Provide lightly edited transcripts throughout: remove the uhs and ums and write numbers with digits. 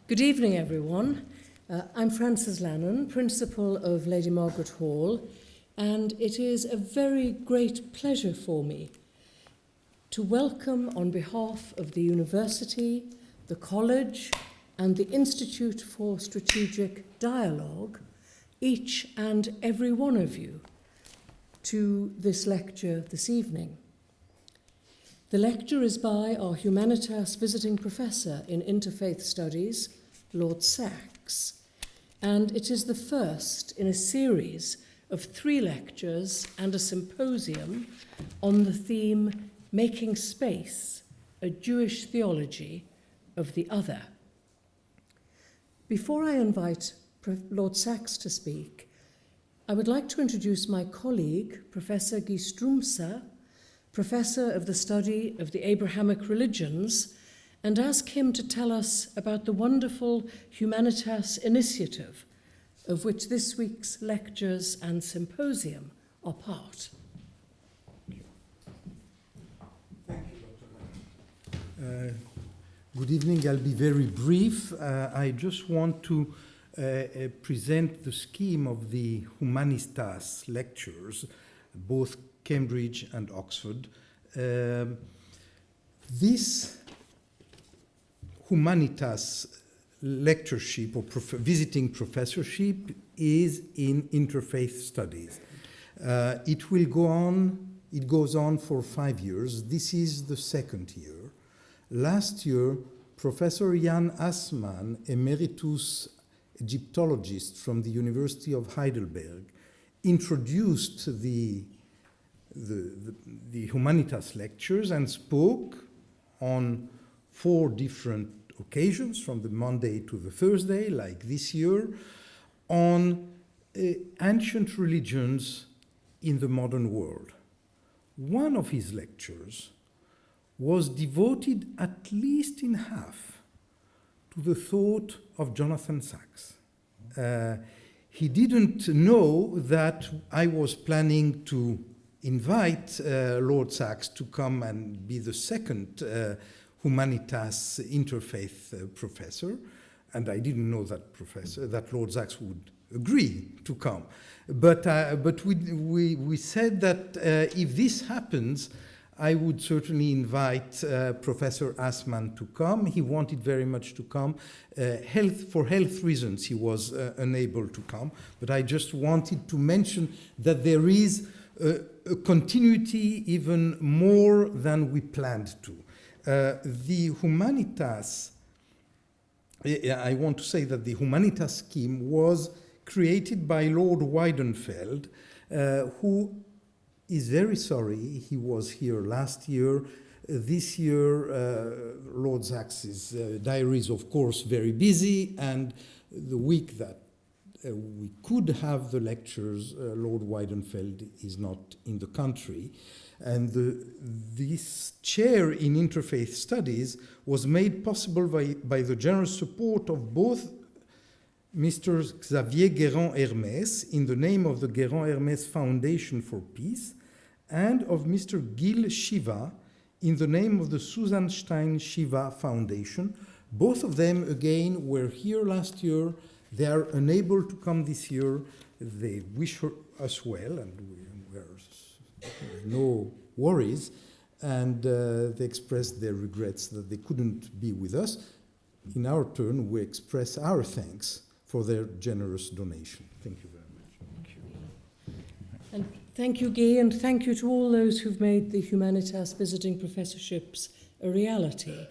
Good evening, everyone. I'm Frances Lannon, Principal of Lady Margaret Hall, and it is a very great pleasure for me to welcome on behalf of the University, the College, and the Institute for Strategic Dialogue, each and every one of you, to this lecture this evening. The lecture is by our Humanitas Visiting Professor in Interfaith Studies, Lord Sachs, and it is the first in a series of 3 lectures and a symposium on the theme Making Space, a Jewish Theology of the Other. Before I invite Lord Sachs to speak, I would like to introduce my colleague, Professor Guy Strumsa, Professor of the Study of the Abrahamic Religions, and ask him to tell us about the wonderful Humanitas initiative, of which this week's lectures and symposium are part. Thank you, Dr. Good evening. I'll be very brief. I just want to present the scheme of the Humanitas lectures, both Cambridge and Oxford. This Humanitas lectureship or visiting professorship is in interfaith studies. It goes on for 5 years. This is the 2nd year. Last year, Professor Jan Assmann, emeritus Egyptologist from the University of Heidelberg, introduced the Humanitas lectures and spoke on 4 different occasions, from the Monday to the Thursday, like this year, on ancient religions in the modern world. One of his lectures was devoted at least in half to the thought of Jonathan Sachs. He didn't know that I was planning to invite Lord Sachs to come and be the 2nd Humanitas interfaith professor, and I didn't know that Lord Sachs would agree to come. But we said that if this happens, I would certainly invite Professor Assmann to come. He wanted very much to come. For health reasons, he was unable to come. But I just wanted to mention that there is a continuity even more than we planned to. The Humanitas, I want to say that the Humanitas scheme was created by Lord Weidenfeld, who is very sorry. He was here last year. This year, Lord Sachs's diary is, of course, very busy, and the week that we could have the lectures, Lord Weidenfeld is not in the country. And this chair in Interfaith Studies was made possible by the generous support of both Mr. Xavier Guérin-Hermès in the name of the Guérin-Hermès Foundation for Peace, and of Mr. Gil Shiva in the name of the Susan Stein Shiva Foundation. Both of them, again, were here last year. They are unable to come this year. They wish us well, and no worries, and they expressed their regrets that they couldn't be with us. In our turn, we express our thanks for their generous donation. Thank you very much. Thank you. And thank you, Guy, and thank you to all those who've made the Humanitas Visiting Professorships a reality.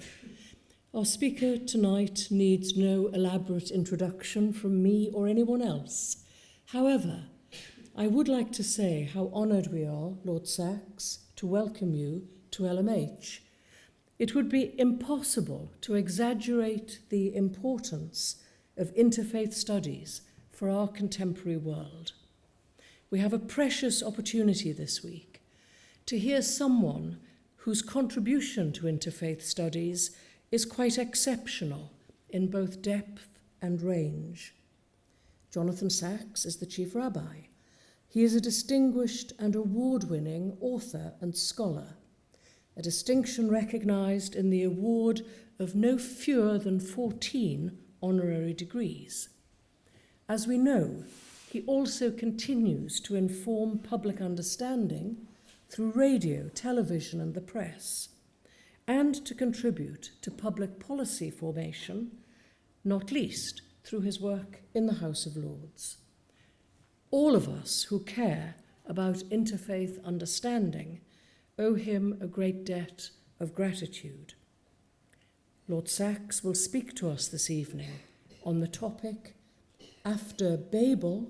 Our speaker tonight needs no elaborate introduction from me or anyone else. However, I would like to say how honoured we are, Lord Sachs, to welcome you to LMH. It would be impossible to exaggerate the importance of interfaith studies for our contemporary world. We have a precious opportunity this week to hear someone whose contribution to interfaith studies is quite exceptional in both depth and range. Jonathan Sachs is the chief rabbi. He is a distinguished and award-winning author and scholar, a distinction recognized in the award of no fewer than 14 honorary degrees. As we know, he also continues to inform public understanding through radio, television, and the press, and to contribute to public policy formation, not least through his work in the House of Lords. All of us who care about interfaith understanding owe him a great debt of gratitude. Lord Sachs will speak to us this evening on the topic, After Babel,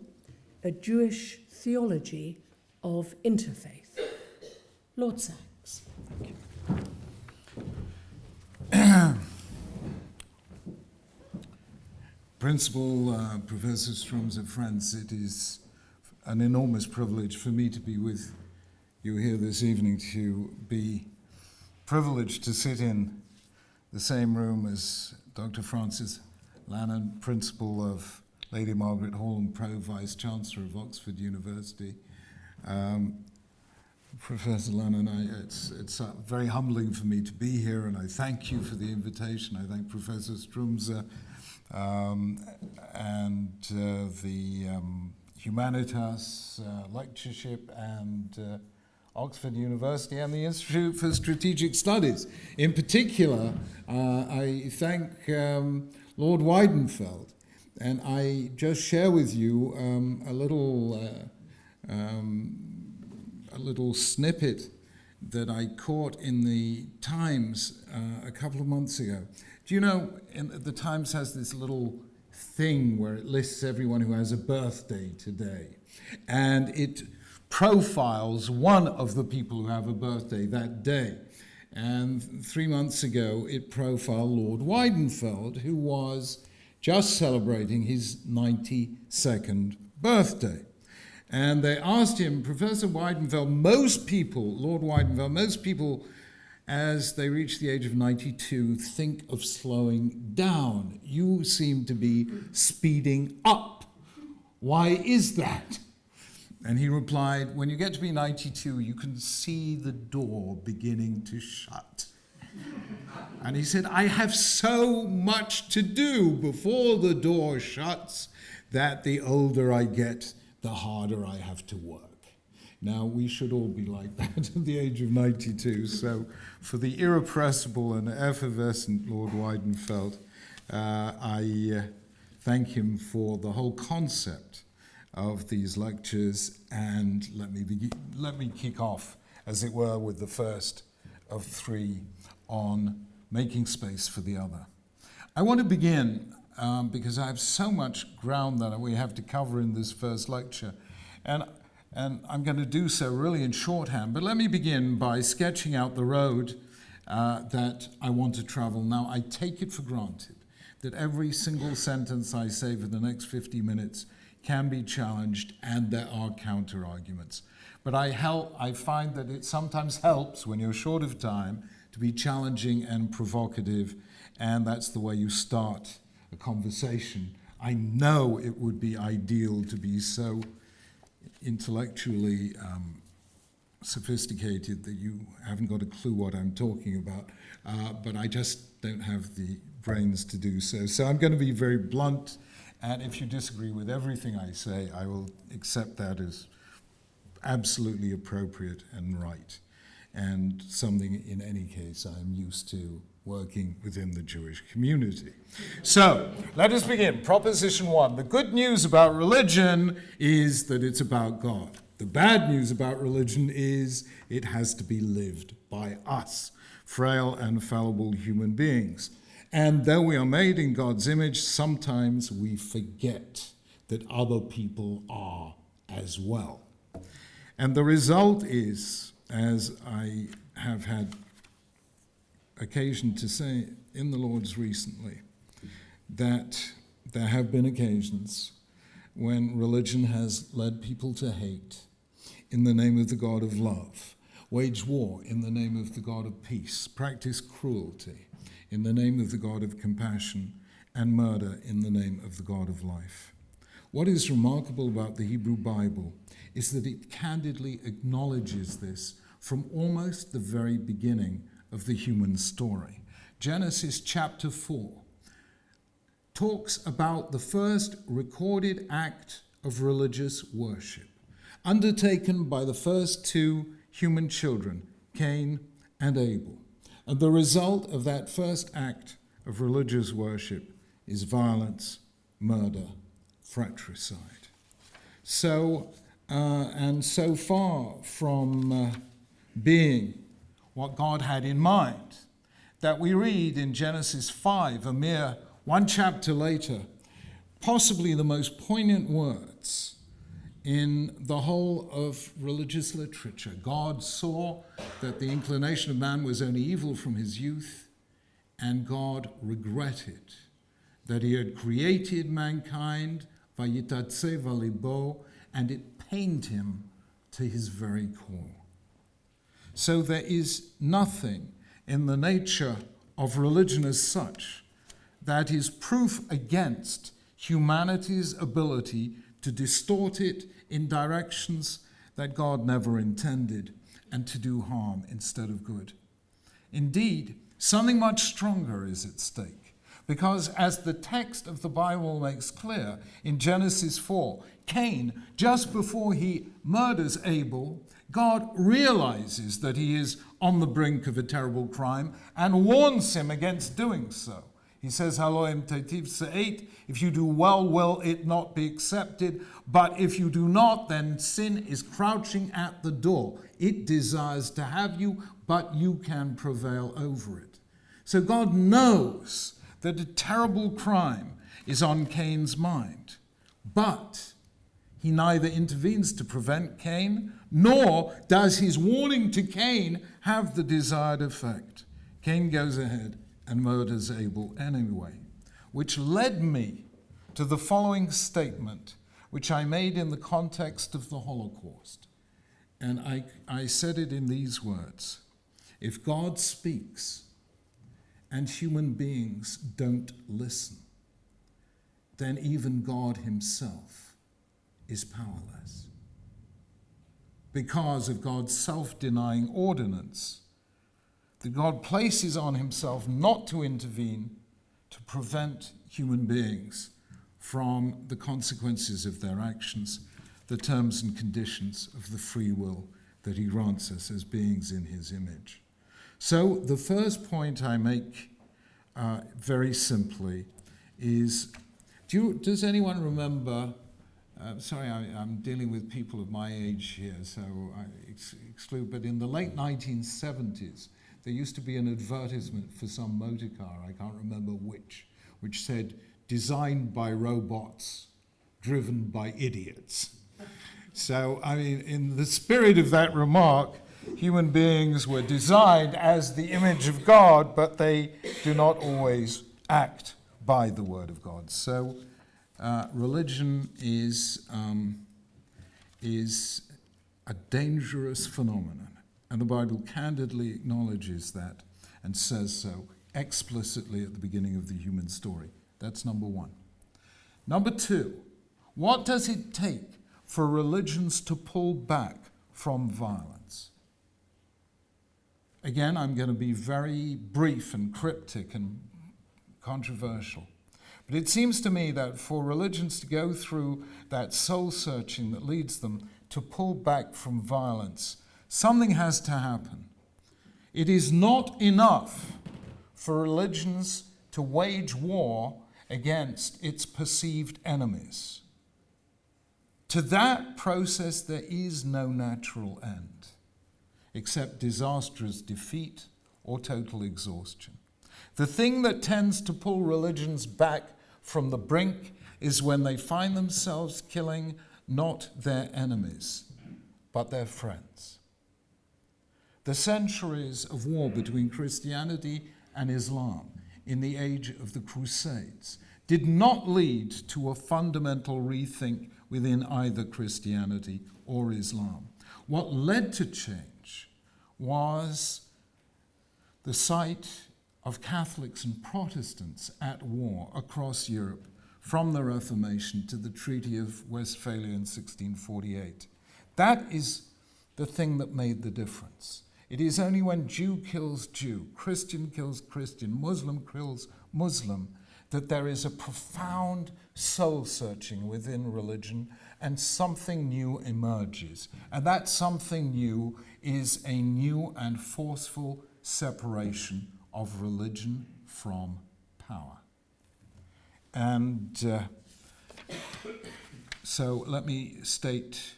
a Jewish Theology of Interfaith. Lord Sachs. Thank you. Principal Professor Strumser, friends, it is an enormous privilege for me to be with you here this evening, to be privileged to sit in the same room as Dr. Francis Lannan, Principal of Lady Margaret Hall and Pro-Vice Chancellor of Oxford University. Professor Lannan, it's very humbling for me to be here, and I thank you for the invitation. I thank Professor Strumser and the Humanitas lectureship and Oxford University and the Institute for Strategic Studies. In particular, I thank Lord Weidenfeld, and I just share with you a little snippet that I caught in the Times a couple of months ago. Do you know, the Times has this little thing where it lists everyone who has a birthday today, and it profiles one of the people who have a birthday that day. And 3 months ago, it profiled Lord Weidenfeld, who was just celebrating his 92nd birthday. And they asked him, Professor Weidenfeld, Lord Weidenfeld, most people, as they reach the age of 92, think of slowing down. You seem to be speeding up. Why is that? And he replied, when you get to be 92, you can see the door beginning to shut. And he said, I have so much to do before the door shuts that the older I get, the harder I have to work. Now, we should all be like that at the age of 92. So for the irrepressible and effervescent Lord Weidenfeld, I thank him for the whole concept of these lectures, and let me kick off, as it were, with the first of three on making space for the other. I want to begin because I have so much ground that we have to cover in this first lecture, and I'm going to do so really in shorthand, but let me begin by sketching out the road that I want to travel. Now, I take it for granted that every single sentence I say for the next 50 minutes can be challenged, and there are counter-arguments. But I find that it sometimes helps, when you're short of time, to be challenging and provocative, and that's the way you start a conversation. I know it would be ideal to be so intellectually sophisticated that you haven't got a clue what I'm talking about, but I just don't have the brains to do so. So I'm going to be very blunt, and if you disagree with everything I say, I will accept that as absolutely appropriate and right, and something, in any case, I'm used to working within the Jewish community. So, let us begin. Proposition 1. The good news about religion is that it's about God. The bad news about religion is it has to be lived by us, frail and fallible human beings. And though we are made in God's image, sometimes we forget that other people are as well. And the result is, as I have had occasion to say in the Lord's recently, that there have been occasions when religion has led people to hate in the name of the God of love, wage war in the name of the God of peace, practice cruelty in the name of the God of compassion, and murder in the name of the God of life. What is remarkable about the Hebrew Bible is that it candidly acknowledges this from almost the very beginning of the human story. Genesis chapter 4 talks about the first recorded act of religious worship undertaken by the first two human children, Cain and Abel. And the result of that first act of religious worship is violence, murder, fratricide. So far from being what God had in mind, that we read in Genesis 5, a mere one chapter later, possibly the most poignant words in the whole of religious literature. God saw that the inclination of man was only evil from his youth, and God regretted that he had created mankind, vayitatse valibo, and it pained him to his very core. So there is nothing in the nature of religion as such that is proof against humanity's ability to distort it in directions that God never intended and to do harm instead of good. Indeed, something much stronger is at stake, because as the text of the Bible makes clear in Genesis 4, Cain, just before he murders Abel, God realizes that he is on the brink of a terrible crime and warns him against doing so. He says, Haloim tetiv se'et, if you do well, will it not be accepted? But if you do not, then sin is crouching at the door. It desires to have you, but you can prevail over it. So God knows that a terrible crime is on Cain's mind. But he neither intervenes to prevent Cain, nor does his warning to Cain have the desired effect. Cain goes ahead and murders Abel anyway, which led me to the following statement, which I made in the context of the Holocaust. And I said it in these words: if God speaks and human beings don't listen, then even God himself is powerless. Because of God's self-denying ordinance that God places on himself not to intervene to prevent human beings from the consequences of their actions, the terms and conditions of the free will that he grants us as beings in his image. So the first point I make very simply is, does anyone remember, I'm dealing with people of my age here, so I exclude, but in the late 1970s, there used to be an advertisement for some motor car, I can't remember which said, designed by robots, driven by idiots. So, I mean, in the spirit of that remark, human beings were designed as the image of God, but they do not always act by the word of God. So, religion is a dangerous phenomenon. And the Bible candidly acknowledges that and says so explicitly at the beginning of the human story. That's number one. Number two, what does it take for religions to pull back from violence? Again, I'm going to be very brief and cryptic and controversial. But it seems to me that for religions to go through that soul searching that leads them to pull back from violence, something has to happen. It is not enough for religions to wage war against its perceived enemies. To that process there is no natural end, except disastrous defeat or total exhaustion. The thing that tends to pull religions back from the brink is when they find themselves killing not their enemies, but their friends. The centuries of war between Christianity and Islam in the age of the Crusades did not lead to a fundamental rethink within either Christianity or Islam. What led to change was the sight of Catholics and Protestants at war across Europe from the Reformation to the Treaty of Westphalia in 1648. That is the thing that made the difference. It is only when Jew kills Jew, Christian kills Christian, Muslim kills Muslim, that there is a profound soul-searching within religion and something new emerges. And that something new is a new and forceful separation of religion from power. And so let me state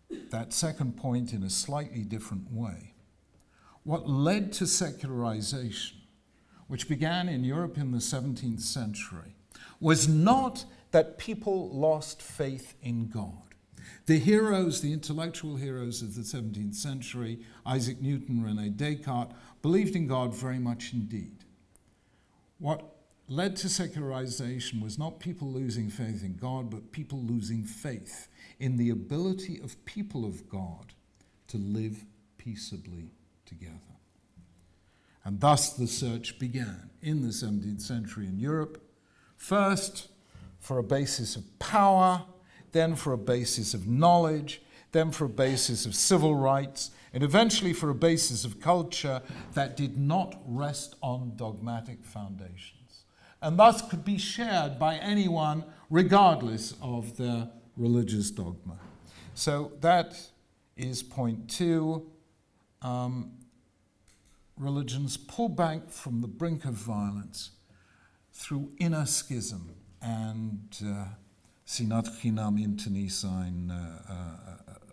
that second point in a slightly different way. What led to secularization, which began in Europe in the 17th century, was not that people lost faith in God. The heroes, the intellectual heroes of the 17th century, Isaac Newton, René Descartes, believed in God very much indeed. What led to secularization was not people losing faith in God, but people losing faith in the ability of people of God to live peaceably together. And thus the search began in the 17th century in Europe, first for a basis of power, then for a basis of knowledge, then for a basis of civil rights, and eventually for a basis of culture that did not rest on dogmatic foundations, and thus could be shared by anyone regardless of their religious dogma. So that is point 2. Religions pull back from the brink of violence through inner schism and sinat chinam intini sein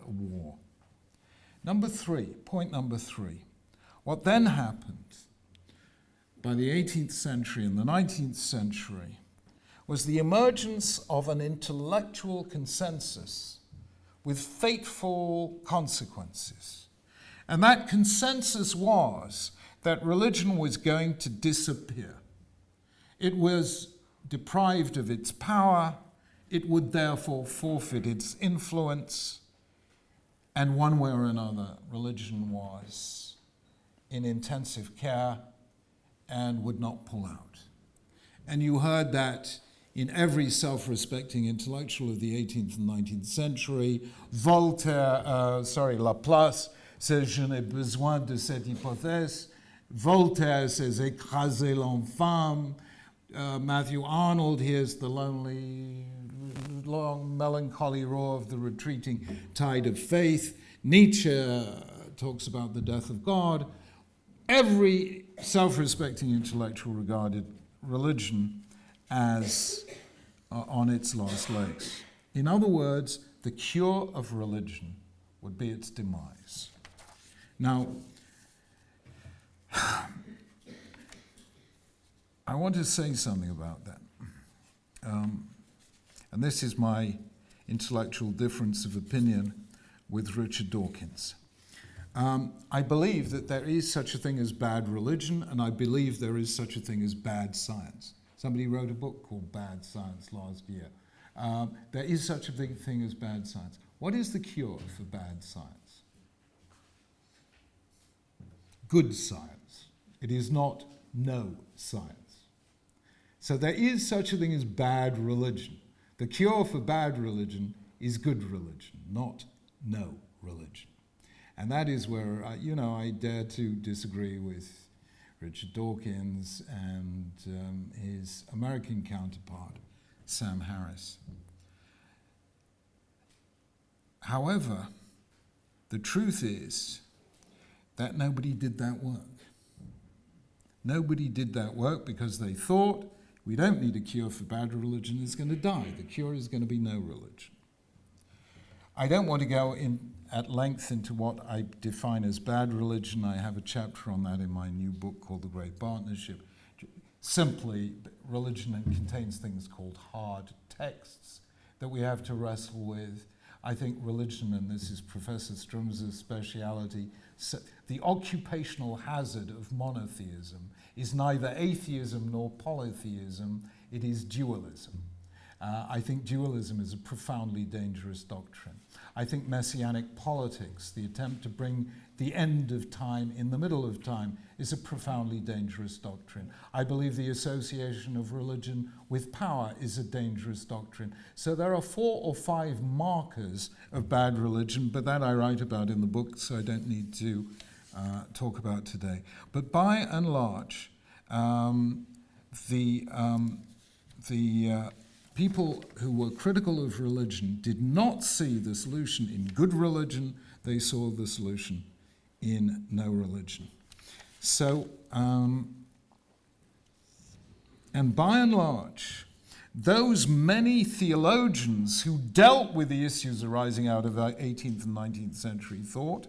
war. Point number 3. What then happened by the 18th century and the 19th century was the emergence of an intellectual consensus with fateful consequences. And that consensus was that religion was going to disappear. It was deprived of its power, it would therefore forfeit its influence, and one way or another, religion was in intensive care and would not pull out. And you heard that in every self-respecting intellectual of the 18th and 19th century. Laplace says, je n'ai besoin de cette hypothèse. Voltaire says, écraser l'enfant. Matthew Arnold hears the lonely, long, melancholy roar of the retreating tide of faith. Nietzsche talks about the death of God. Every self-respecting intellectual regarded religion as on its last legs. In other words, the cure of religion would be its demise. Now, I want to say something about that. And this is my intellectual difference of opinion with Richard Dawkins. I believe that there is such a thing as bad religion, and I believe there is such a thing as bad science. Somebody wrote a book called Bad Science last year. There is such a big thing as bad science. What is the cure for bad science? Good science. It is not no science. So there is such a thing as bad religion. The cure for bad religion is good religion, not no religion. And that is where, I dare to disagree with Richard Dawkins and his American counterpart, Sam Harris. However, the truth is that nobody did that work. Nobody did that work because they thought, we don't need a cure for bad religion, it's going to die. The cure is going to be no religion. I don't want to go at length into what I define as bad religion. I have a chapter on that in my new book called The Great Partnership. Simply, religion contains things called hard texts that we have to wrestle with. I think religion, and this is Professor Strum's speciality, the occupational hazard of monotheism is neither atheism nor polytheism, it is dualism. I think dualism is a profoundly dangerous doctrine. I think messianic politics, the attempt to bring the end of time in the middle of time, is a profoundly dangerous doctrine. I believe the association of religion with power is a dangerous doctrine. So there are 4 or 5 markers of bad religion, but that I write about in the book, so I don't need to talk about today. But by and large, the people who were critical of religion did not see the solution in good religion, they saw the solution in no religion. So, and by and large, those many theologians who dealt with the issues arising out of 18th and 19th century thought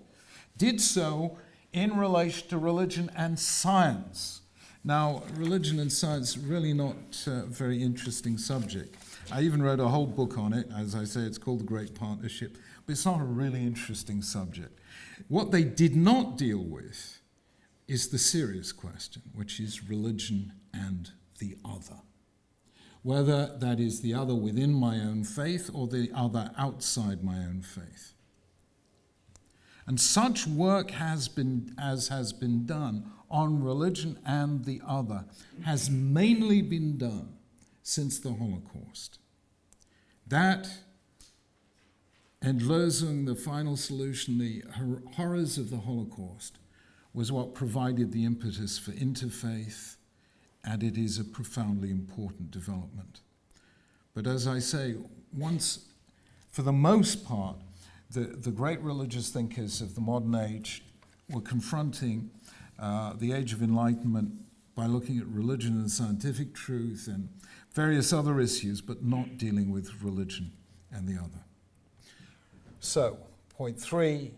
did so in relation to religion and science. Now, religion and science, really not a very interesting subject. I even wrote a whole book on it. As I say, it's called The Great Partnership, but it's not a really interesting subject. What they did not deal with is the serious question, which is religion and the other. Whether that is the other within my own faith or the other outside my own faith. And such work has been done on religion and the other has mainly been done since the Holocaust. That Endlösung, the final solution, the horrors of the Holocaust, was what provided the impetus for Interfaith, and it is a profoundly important development. But as I say, once, for the most part, the great religious thinkers of the modern age were confronting the Age of Enlightenment by looking at religion and scientific truth and various other issues, but not dealing with religion and the other. So, point 3,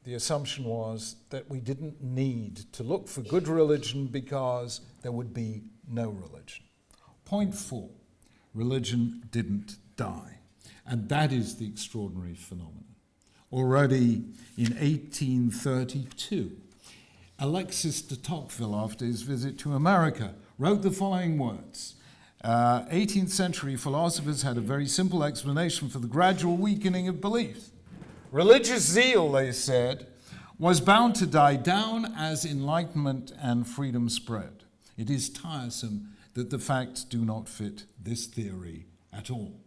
the assumption was that we didn't need to look for good religion because there would be no religion. Point 4, religion didn't die. And that is the extraordinary phenomenon. Already in 1832, Alexis de Tocqueville, after his visit to America, wrote the following words. 18th century philosophers had a very simple explanation for the gradual weakening of beliefs. Religious zeal, they said, was bound to die down as enlightenment and freedom spread. It is tiresome that the facts do not fit this theory at all.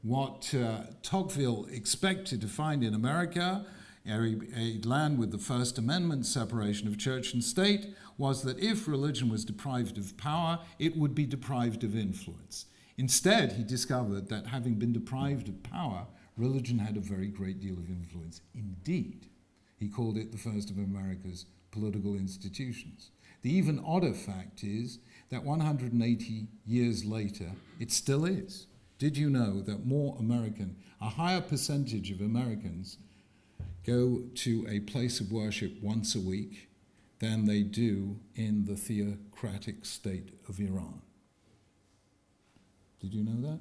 What Tocqueville expected to find in America, a land with the First Amendment separation of church and state, was that if religion was deprived of power, it would be deprived of influence. Instead, he discovered that having been deprived of power, religion had a very great deal of influence. Indeed, he called it the first of America's political institutions. The even odder fact is that 180 years later, it still is. Did you know that a higher percentage of Americans go to a place of worship once a week than they do in the theocratic state of Iran? Did you know that?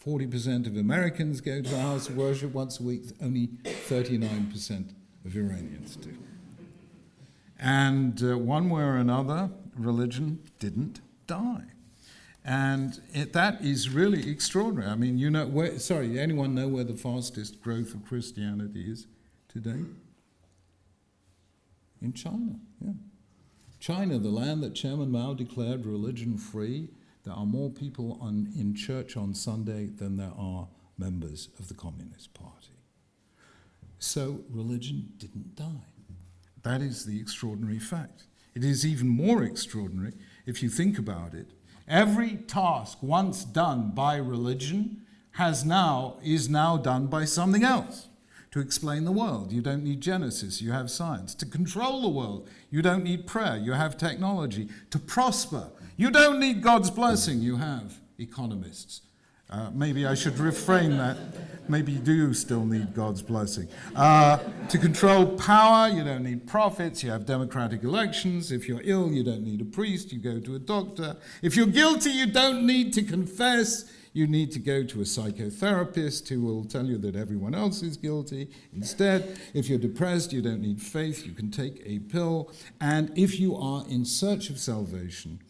40% of Americans go to a house of worship once a week, only 39% of Iranians do. And one way or another, religion didn't die. And that is really extraordinary. I mean, anyone know where the fastest growth of Christianity is today? In China, yeah. China, the land that Chairman Mao declared religion-free, there are more people in church on Sunday than there are members of the Communist Party. So religion didn't die. That is the extraordinary fact. It is even more extraordinary if you think about it. Every task once done by religion is now done by something else. To explain the world, you don't need Genesis, you have science. To control the world, you don't need prayer, you have technology. To prosper, you don't need God's blessing, you have economists. Maybe I should reframe that. Maybe you do still need God's blessing. To control power, you don't need prophets, you have democratic elections. If you're ill, you don't need a priest, you go to a doctor. If you're guilty, you don't need to confess. You need to go to a psychotherapist who will tell you that everyone else is guilty. Instead, if you're depressed, you don't need faith, you can take a pill. And if you are in search of salvation,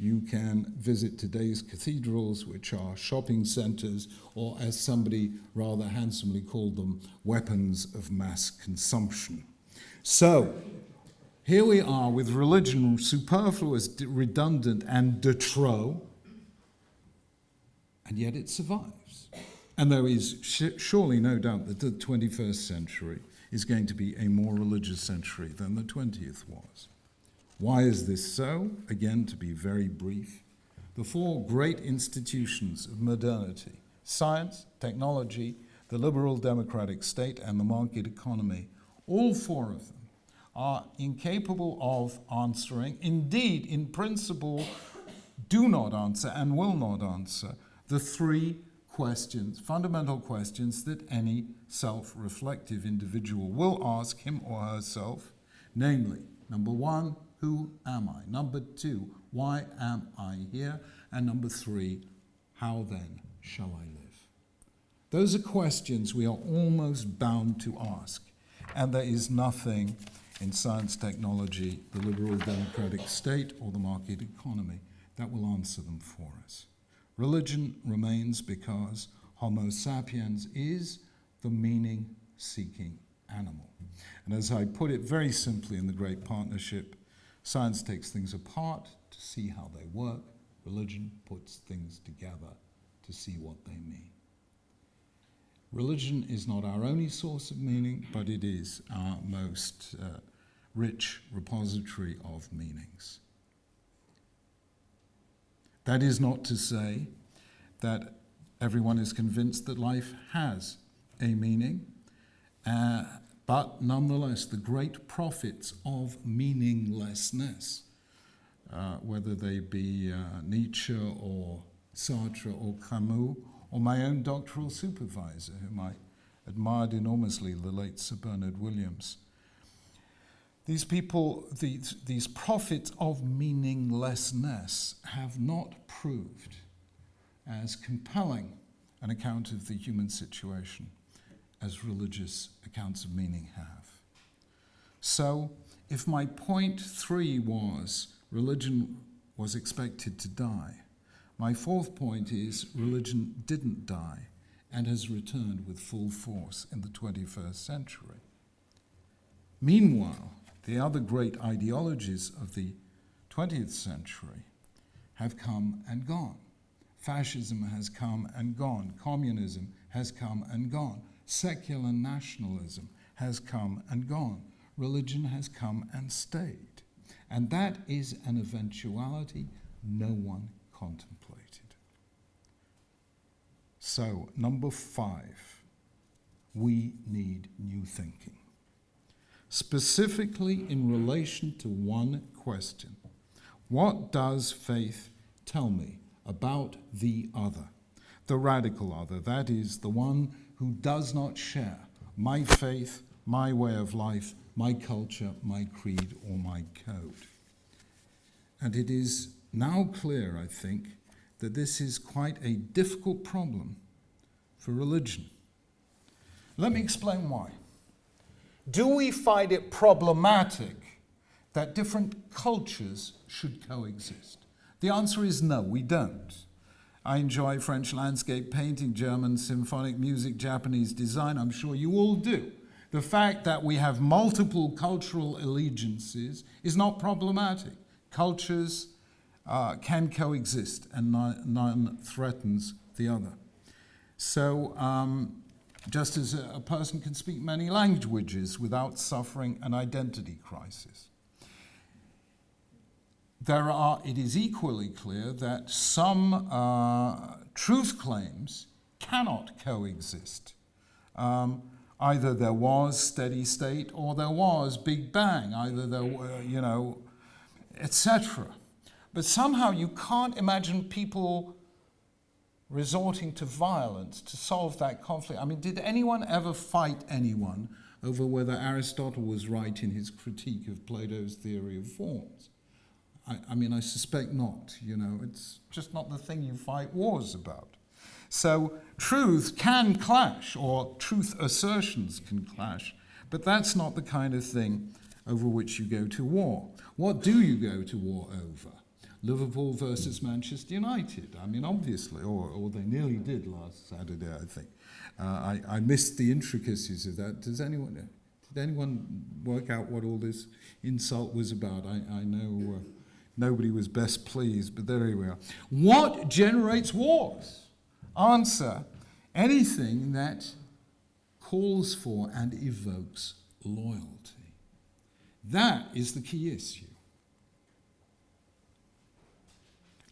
You can visit today's cathedrals, which are shopping centres, or as somebody rather handsomely called them, weapons of mass consumption. So, here we are with religion superfluous, redundant, and de trop, and yet it survives. And there is surely no doubt that the 21st century is going to be a more religious century than the 20th was. Why is this so? Again, to be very brief, the four great institutions of modernity, science, technology, the liberal democratic state, and the market economy, all four of them are incapable of answering, indeed, in principle, do not answer and will not answer the three questions, fundamental questions that any self-reflective individual will ask him or herself, namely, number one, who am I? Number two, why am I here? And number three, how then shall I live? Those are questions we are almost bound to ask, and there is nothing in science, technology, the liberal democratic state, or the market economy that will answer them for us. Religion remains because Homo sapiens is the meaning-seeking animal. And as I put it very simply in The Great Partnership, science takes things apart to see how they work. Religion puts things together to see what they mean. Religion is not our only source of meaning, but it is our most rich repository of meanings. That is not to say that everyone is convinced that life has a meaning, but nonetheless, the great prophets of meaninglessness, whether they be Nietzsche or Sartre or Camus, or my own doctoral supervisor, whom I admired enormously, the late Sir Bernard Williams. These people, these prophets of meaninglessness, have not proved as compelling an account of the human situation as religious accounts of meaning have. So, if my point 3 was religion was expected to die, my fourth point is religion didn't die and has returned with full force in the 21st century. Meanwhile, the other great ideologies of the 20th century have come and gone. Fascism has come and gone. Communism has come and gone. Secular nationalism has come and gone. Religion has come and stayed. And that is an eventuality no one contemplated. So, number 5, we need new thinking. Specifically in relation to one question: what does faith tell me about the other, the radical other, that is, the one who does not share my faith, my way of life, my culture, my creed, or my code? And it is now clear, I think, that this is quite a difficult problem for religion. Let me explain why. Do we find it problematic that different cultures should coexist? The answer is no, we don't. I enjoy French landscape painting, German symphonic music, Japanese design. I'm sure you all do. The fact that we have multiple cultural allegiances is not problematic. Cultures can coexist, and none threatens the other. So, just as a person can speak many languages without suffering an identity crisis. It is equally clear that some truth claims cannot coexist. Either there was steady state or there was Big Bang, either there were, etc. But somehow you can't imagine people resorting to violence to solve that conflict. I mean, did anyone ever fight anyone over whether Aristotle was right in his critique of Plato's theory of forms? I suspect not. It's just not the thing you fight wars about. So truth can clash, or truth assertions can clash, but that's not the kind of thing over which you go to war. What do you go to war over? Liverpool versus Manchester United. I mean, obviously, or they nearly did last Saturday, I think. I missed the intricacies of that. Did anyone work out what all this insult was about? I know nobody was best pleased, but there we are. What generates wars? Answer: anything that calls for and evokes loyalty. That is the key issue.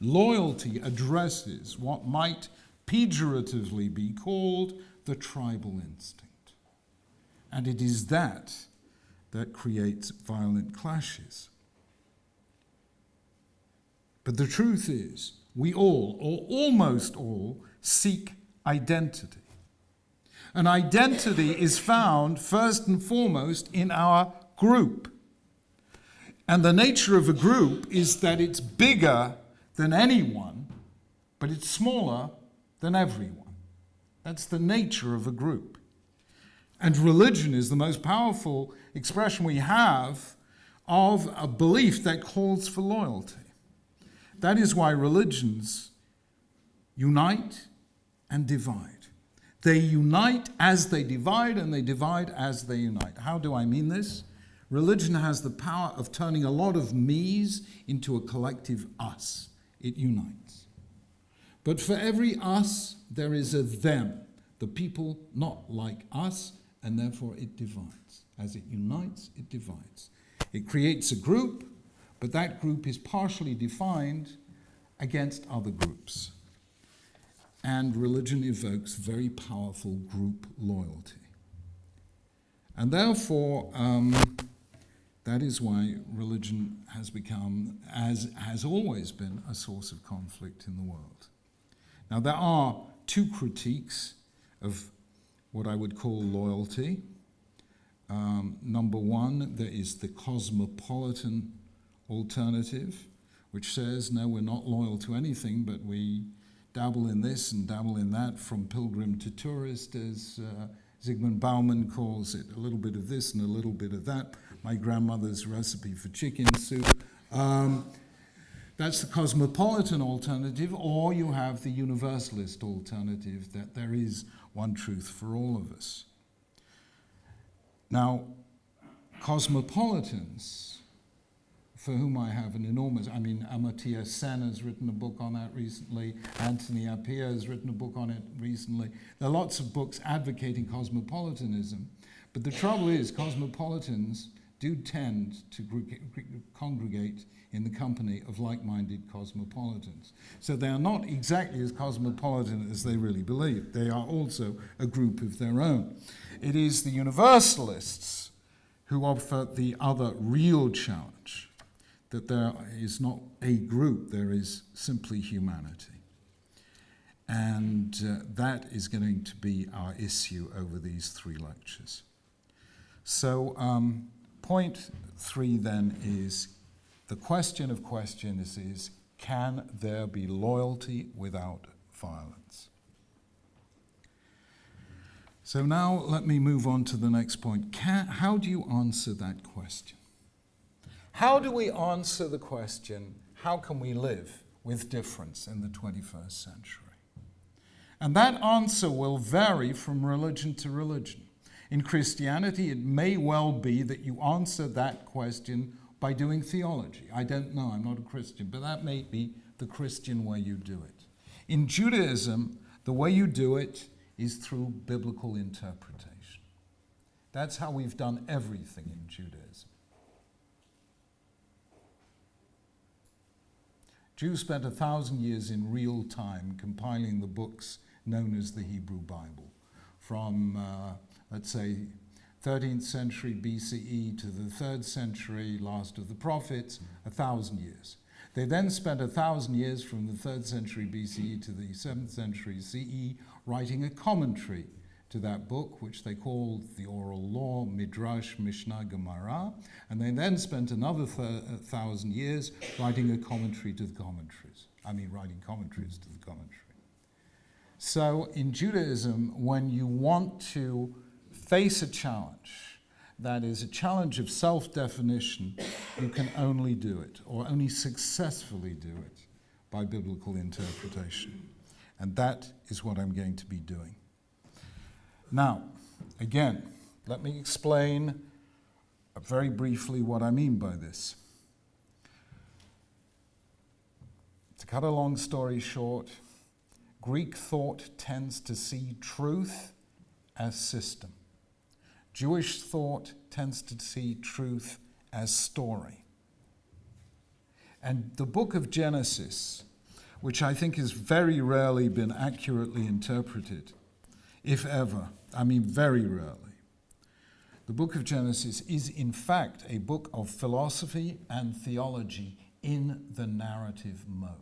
Loyalty addresses what might pejoratively be called the tribal instinct. And it is that creates violent clashes. But the truth is, we all, or almost all, seek identity. And identity is found first and foremost in our group. And the nature of a group is that it's bigger than anyone, but it's smaller than everyone. That's the nature of a group. And religion is the most powerful expression we have of a belief that calls for loyalty. That is why religions unite and divide. They unite as they divide, and they divide as they unite. How do I mean this? Religion has the power of turning a lot of me's into a collective us. It unites. But for every us, there is a them, the people not like us, and therefore it divides. As it unites, it divides. It creates a group, but that group is partially defined against other groups. And religion evokes very powerful group loyalty. And therefore, that is why religion has become, as has always been, a source of conflict in the world. Now, there are two critiques of what I would call loyalty. Number one, there is the Cosmopolitan Alternative, which says, no, we're not loyal to anything, but we dabble in this and dabble in that, from pilgrim to tourist, as Zygmunt Bauman calls it, a little bit of this and a little bit of that. My grandmother's recipe for chicken soup. That's the Cosmopolitan Alternative, or you have the Universalist Alternative, that there is one truth for all of us. Now, cosmopolitans, for whom I have an enormous, Amartya Sen has written a book on that recently, Anthony Appiah has written a book on it recently. There are lots of books advocating cosmopolitanism, but the trouble is cosmopolitans do tend to congregate in the company of like-minded cosmopolitans. So they are not exactly as cosmopolitan as they really believe. They are also a group of their own. It is the Universalists who offer the other real challenge, that there is not a group, there is simply humanity. And that is going to be our issue over these three lectures. So point 3 then is, the question of questions is, can there be loyalty without violence? So now let me move on to the next point. How do you answer that question? How do we answer the question, how can we live with difference in the 21st century? And that answer will vary from religion to religion. In Christianity, it may well be that you answer that question by doing theology. I don't know, I'm not a Christian, but that may be the Christian way you do it. In Judaism, the way you do it is through biblical interpretation. That's how we've done everything in Judaism. Jews spent 1,000 years in real time compiling the books known as the Hebrew Bible, from, let's say, 13th century BCE to the 3rd century, last of the prophets, 1,000 years. They then spent 1,000 years from the 3rd century BCE to the 7th century CE writing a commentary to that book, which they called the Oral Law, Midrash, Mishnah, Gemara, and they then spent another 1,000 years writing a commentary to the commentaries. Writing commentaries to the commentary. So in Judaism, when you want to face a challenge that is a challenge of self-definition, you can only do it, or only successfully do it, by biblical interpretation. And that is what I'm going to be doing. Now, again, let me explain very briefly what I mean by this. To cut a long story short, Greek thought tends to see truth as system. Jewish thought tends to see truth as story. And the book of Genesis, which I think has very rarely been accurately interpreted, if ever, I mean very rarely, the book of Genesis is in fact a book of philosophy and theology in the narrative mode.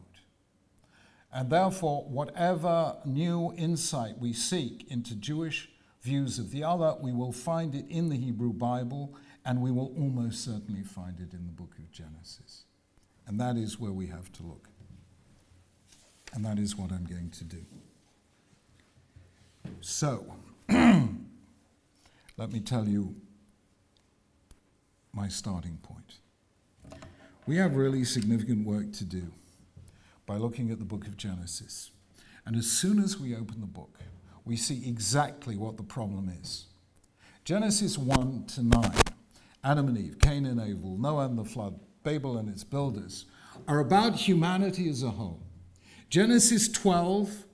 And therefore, whatever new insight we seek into Jewish views of the other, we will find it in the Hebrew Bible, and we will almost certainly find it in the book of Genesis. And that is where we have to look. And that is what I'm going to do. So, let me tell you my starting point. We have really significant work to do by looking at the book of Genesis. And as soon as we open the book, we see exactly what the problem is. Genesis 1 to 9, Adam and Eve, Cain and Abel, Noah and the flood, Babel and its builders, are about humanity as a whole. Genesis 12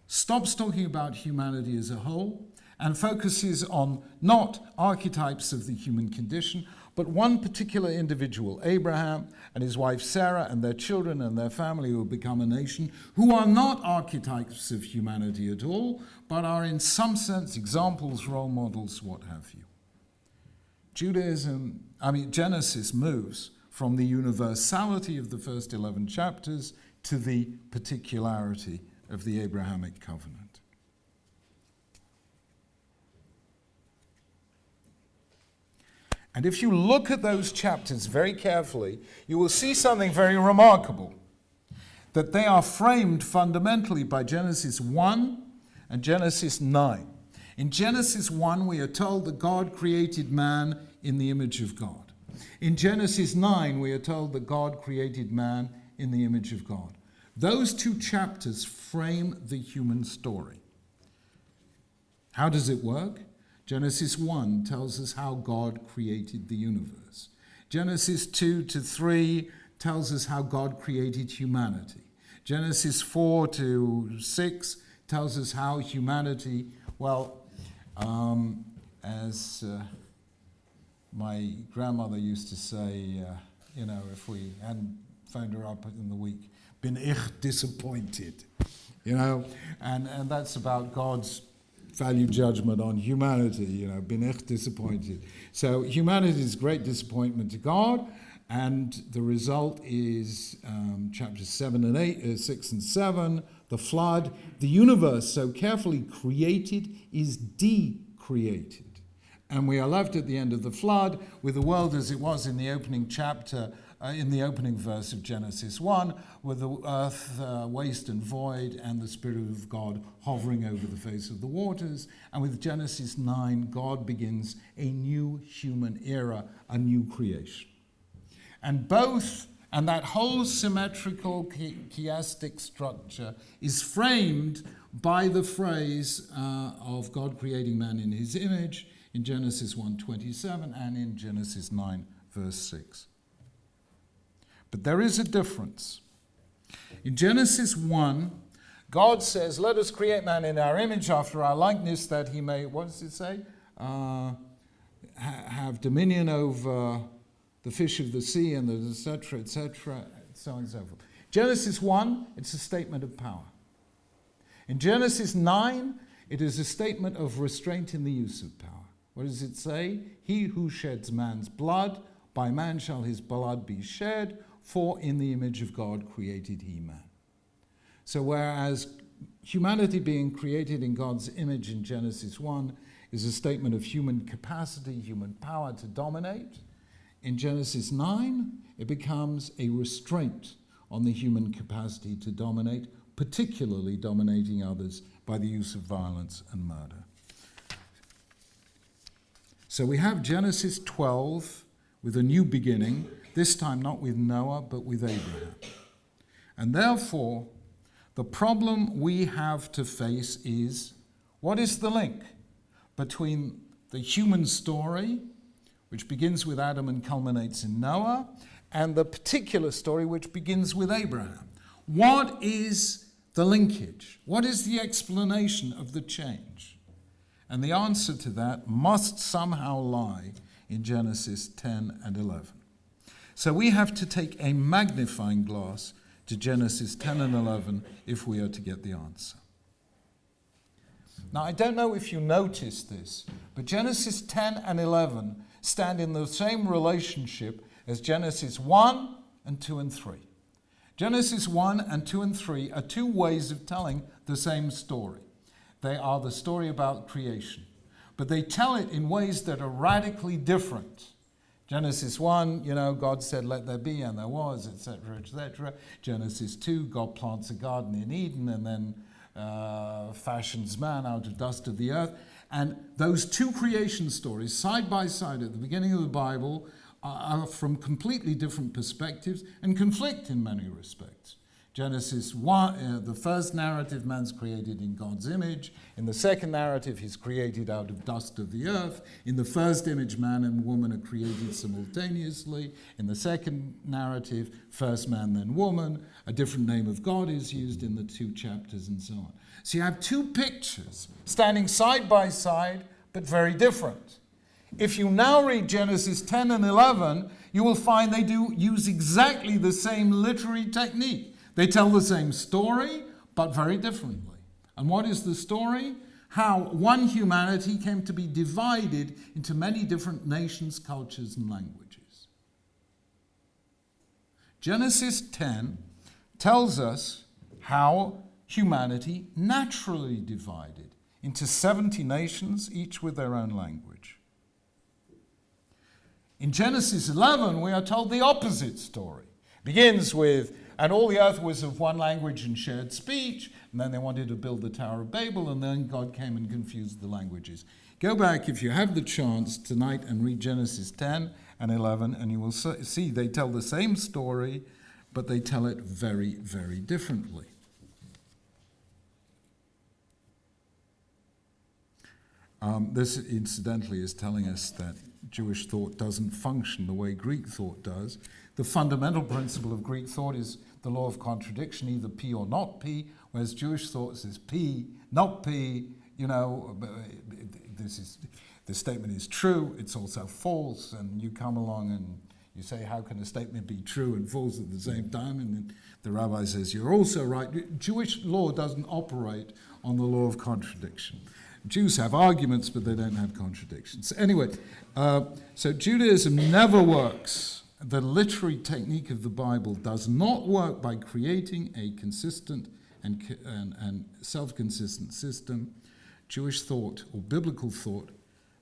stops talking about humanity as a whole and focuses on not archetypes of the human condition, but one particular individual, Abraham and his wife Sarah and their children and their family who will become a nation, who are not archetypes of humanity at all, but are in some sense examples, role models, what have you. Genesis moves from the universality of the first 11 chapters to the particularity of the Abrahamic covenant. And if you look at those chapters very carefully, you will see something very remarkable, that they are framed fundamentally by Genesis 1 and Genesis 9. In Genesis 1, we are told that God created man in the image of God. In Genesis 9, we are told that God created man in the image of God. Those two chapters frame the human story. How does it work? Genesis 1 tells us how God created the universe. Genesis 2 to 3 tells us how God created humanity. Genesis 4 to 6 tells us how humanity, as my grandmother used to say, if we hadn't phoned her up in the week, bin ich disappointed, and that's about God's value judgment on humanity, bin ich disappointed. So humanity's great disappointment to God, and the result is chapters 6 and 7, the flood. The universe, so carefully created, is decreated. And we are left at the end of the flood with the world as it was in the opening chapter, in the opening verse of Genesis 1, with the earth waste and void and the Spirit of God hovering over the face of the waters. And with Genesis 9, God begins a new human era, a new creation. And that whole symmetrical chiastic structure is framed by the phrase of God creating man in his image in Genesis 1:27 and in Genesis 9, verse 6. But there is a difference. In Genesis 1, God says, let us create man in our image after our likeness, that he may, what does it say? Have dominion over the fish of the sea and the etc., so on and so forth. Genesis 1, it's a statement of power. In Genesis 9, it is a statement of restraint in the use of power. What does it say? He who sheds man's blood, by man shall his blood be shed, for in the image of God created he man. So whereas humanity being created in God's image in Genesis 1 is a statement of human capacity, human power to dominate, in Genesis 9 it becomes a restraint on the human capacity to dominate, particularly dominating others by the use of violence and murder. So we have Genesis 12 with a new beginning, this time not with Noah, but with Abraham. And therefore, the problem we have to face is, what is the link between the human story, which begins with Adam and culminates in Noah, and the particular story which begins with Abraham? What is the linkage? What is the explanation of the change? And the answer to that must somehow lie in Genesis 10 and 11. So we have to take a magnifying glass to Genesis 10 and 11 if we are to get the answer. Now, I don't know if you noticed this, but Genesis 10 and 11 stand in the same relationship as Genesis 1 and 2 and 3. Genesis 1 and 2 and 3 are two ways of telling the same story. They are the story about creation, but they tell it in ways that are radically different. Genesis 1, God said, let there be, and there was, etc., etc. Genesis 2, God plants a garden in Eden and then fashions man out of dust of the earth. And those two creation stories, side by side at the beginning of the Bible, are from completely different perspectives and conflict in many respects. Genesis 1, the first narrative, man's created in God's image. In the second narrative, he's created out of dust of the earth. In the first image, man and woman are created simultaneously. In the second narrative, first man, then woman. A different name of God is used in the two chapters and so on. So you have two pictures standing side by side, but very different. If you now read Genesis 10 and 11, you will find they do use exactly the same literary technique. They tell the same story, but very differently. And what is the story? How one humanity came to be divided into many different nations, cultures, and languages. Genesis 10 tells us how humanity naturally divided into 70 nations, each with their own language. In Genesis 11, we are told the opposite story. It begins with, and all the earth was of one language and shared speech, and then they wanted to build the Tower of Babel, and then God came and confused the languages. Go back, if you have the chance, tonight and read Genesis 10 and 11, and you will see they tell the same story, but they tell it very, very differently. This, incidentally, is telling us that Jewish thought doesn't function the way Greek thought does. The fundamental principle of Greek thought is the law of contradiction, either P or not P, whereas Jewish thought says P, not P. This statement is true, it's also false, and you come along and you say, how can a statement be true and false at the same time? And then the rabbi says, you're also right. Jewish law doesn't operate on the law of contradiction. Jews have arguments, but they don't have contradictions. Anyway, so Judaism never works. The literary technique of the Bible does not work by creating a consistent and self-consistent system. Jewish thought, or biblical thought,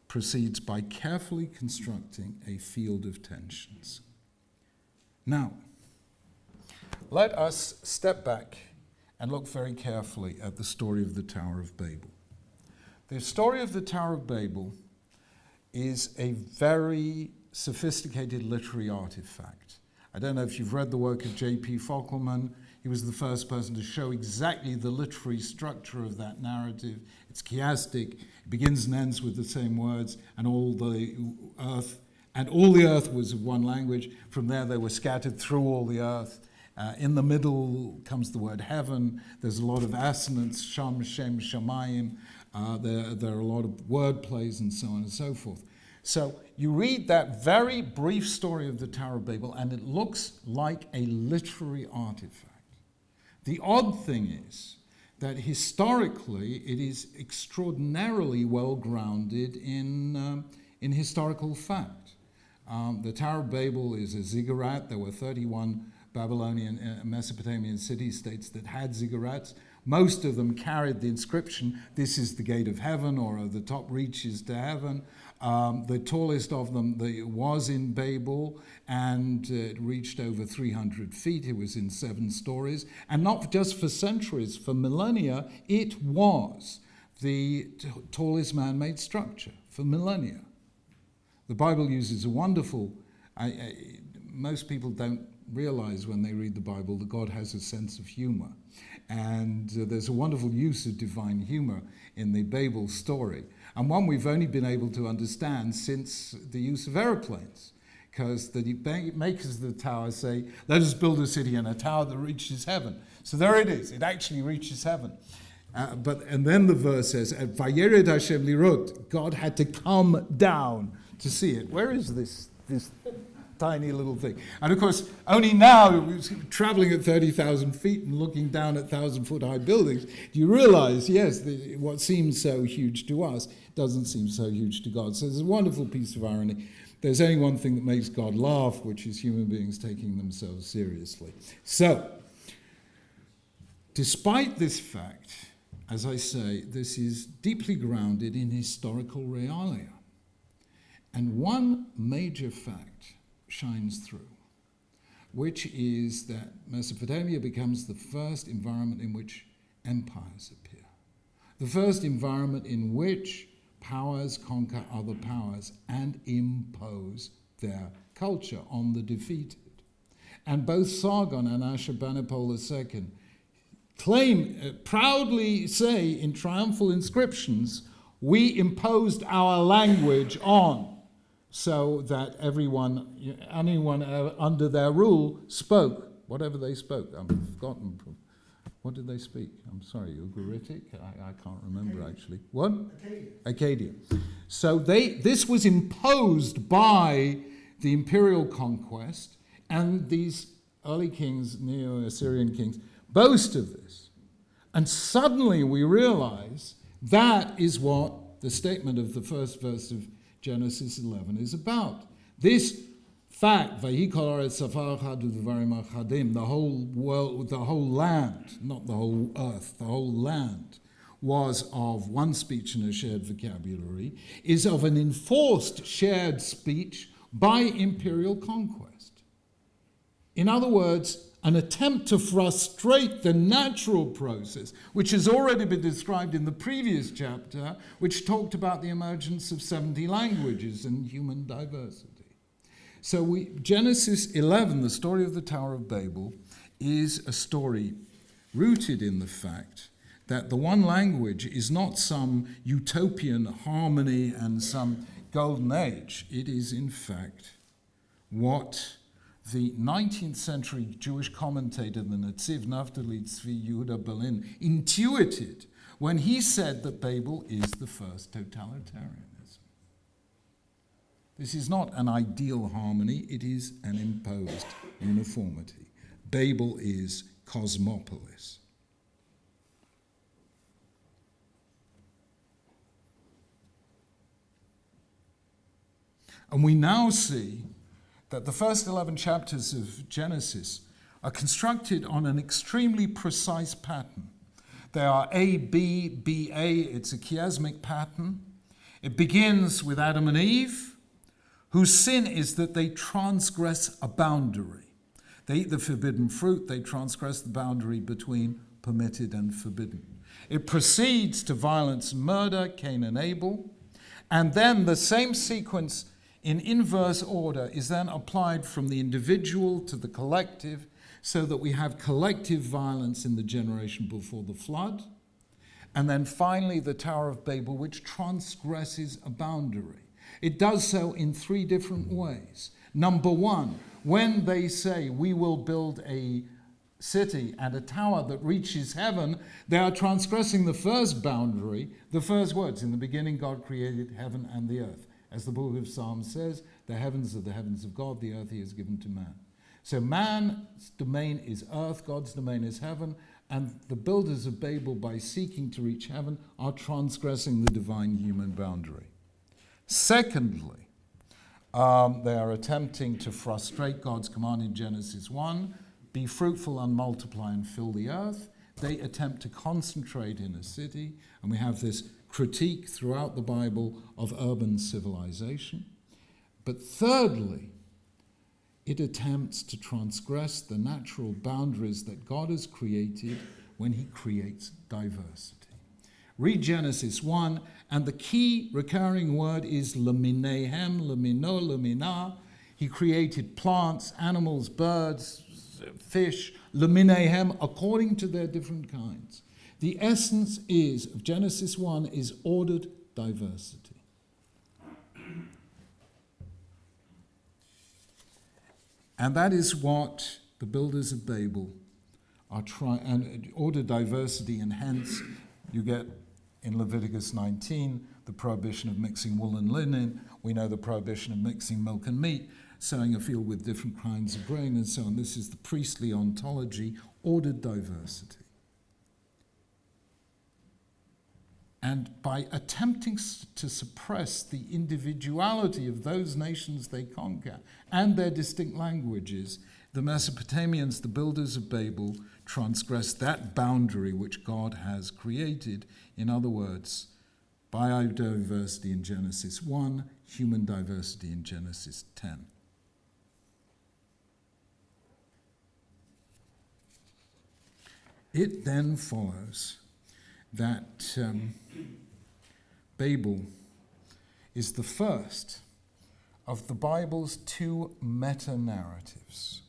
proceeds by carefully constructing a field of tensions. Now, let us step back and look very carefully at the story of the Tower of Babel. The story of the Tower of Babel is a very sophisticated literary artifact. I don't know if you've read the work of J.P. Fockelman. He was the first person to show exactly the literary structure of that narrative. It's chiastic. It begins and ends with the same words, and all the earth was of one language. From there, they were scattered through all the earth. In the middle comes the word heaven. There's a lot of assonance, sham, shem, shamayim. There are a lot of word plays and so on and so forth. So you read that very brief story of the Tower of Babel, and it looks like a literary artifact. The odd thing is that historically it is extraordinarily well grounded in historical fact. The Tower of Babel is a ziggurat. There were 31 Babylonian Mesopotamian city-states that had ziggurats. Most of them carried the inscription, "This is the gate of heaven," or "The top reaches to heaven." The tallest of them was in Babel, and it reached over 300 feet. It was in 7 stories. And not just for centuries, for millennia, it was the tallest man-made structure, for millennia. The Bible uses a wonderful, most people don't realize when they read the Bible that God has a sense of humor. And there's a wonderful use of divine humor in the Babel story, and one we've only been able to understand since the use of aeroplanes. Because the makers of the tower say, let us build a city and a tower that reaches heaven. So there it is. It actually reaches heaven. And then the verse says, Vayered Hashem lirot. God had to come down to see it. Where is this tiny little thing? And of course, only now, traveling at 30,000 feet and looking down at 1,000-foot high buildings, do you realize, yes, what seems so huge to us doesn't seem so huge to God. So there's a wonderful piece of irony. There's only one thing that makes God laugh, which is human beings taking themselves seriously. So, despite this fact, as I say, this is deeply grounded in historical realia. And one major fact shines through, which is that Mesopotamia becomes the first environment in which empires appear. The first environment in which powers conquer other powers and impose their culture on the defeated. And both Sargon and Ashurbanipal II proudly say in triumphal inscriptions, we imposed our language on, so that anyone under their rule spoke, whatever they spoke. I've forgotten. What did they speak? I'm sorry, Ugaritic? I can't remember actually. What? Akkadian. So this was imposed by the imperial conquest, and these early kings, Neo-Assyrian kings, boast of this. And suddenly we realize that is what the statement of the first verse of Genesis 11 is about. This fact, the whole world, the whole land, not the whole earth, the whole land was of one speech and a shared vocabulary, is of an enforced shared speech by imperial conquest. In other words, an attempt to frustrate the natural process, which has already been described in the previous chapter, which talked about the emergence of 70 languages and human diversity. So Genesis 11, the story of the Tower of Babel, is a story rooted in the fact that the one language is not some utopian harmony and some golden age. It is, in fact, what the 19th century Jewish commentator, the Netziv Naftali Tzvi Yehuda Berlin, intuited when he said that Babel is the first totalitarianism. This is not an ideal harmony, it is an imposed uniformity. Babel is cosmopolis. And we now see that the first 11 chapters of Genesis are constructed on an extremely precise pattern. They are A, B, B, A. It's a chiasmic pattern. It begins with Adam and Eve, whose sin is that they transgress a boundary. They eat the forbidden fruit. They transgress the boundary between permitted and forbidden. It proceeds to violence and murder, Cain and Abel. And then the same sequence in inverse order is then applied from the individual to the collective, so that we have collective violence in the generation before the flood. And then finally the Tower of Babel, which transgresses a boundary. It does so in three different ways. Number one, when they say we will build a city and a tower that reaches heaven, they are transgressing the first boundary, the first words. In the beginning God created heaven and the earth. As the book of Psalms says, the heavens are the heavens of God, the earth he has given to man. So man's domain is earth, God's domain is heaven, and the builders of Babel, by seeking to reach heaven, are transgressing the divine human boundary. Secondly, they are attempting to frustrate God's command in Genesis 1, be fruitful and multiply and fill the earth. They attempt to concentrate in a city, and we have this critique throughout the Bible of urban civilization. But thirdly, it attempts to transgress the natural boundaries that God has created when he creates diversity. Read Genesis 1, and the key recurring word is leminehem, lemino, lemina. He created plants, animals, birds, fish, leminehem, according to their different kinds. The essence of Genesis 1 is ordered diversity. And that is what the builders of Babel are trying, and ordered diversity, and hence you get in Leviticus 19 the prohibition of mixing wool and linen. We know the prohibition of mixing milk and meat, sowing a field with different kinds of grain, and so on. This is the priestly ontology, ordered diversity. And by attempting to suppress the individuality of those nations they conquer and their distinct languages, the Mesopotamians, the builders of Babel, transgress that boundary which God has created. In other words, biodiversity in Genesis 1, human diversity in Genesis 10. It then follows that Babel is the first of the Bible's two meta-narratives.